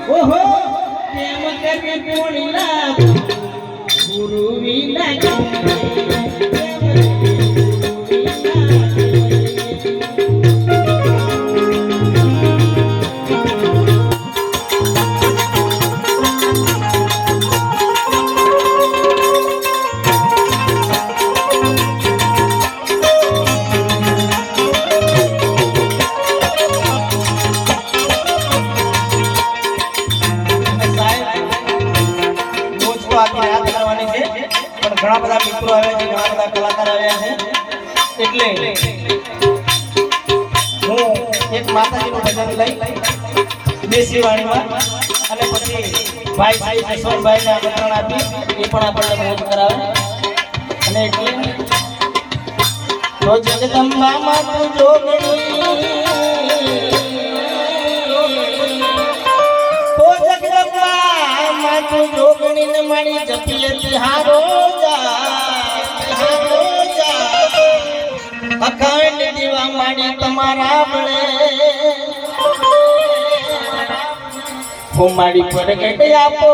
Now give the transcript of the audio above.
ઓહો પ્રેમ કરે કોણીલા ગુરુ વિના ઘણા બધા મિત્રો આવ્યા છે, ઘણા બધા કલાકાર આવ્યા છે, એટલે હું એક માતાજીનું ભજન લઈ દેશી વાણીમાં અને પછી ભાઈ શ્રી જસવંતભાઈને આમંત્રણ આપી એ પણ આપણને મોજ કરાવે અને એટલે તો જગદંબામાં તું જોગણી તો જગદંબામાં તું જોગણી ને મારી જપીએ તિહારો અખંડ દીવા માડી તમારા બળે હું મારી પ્રગટ આપો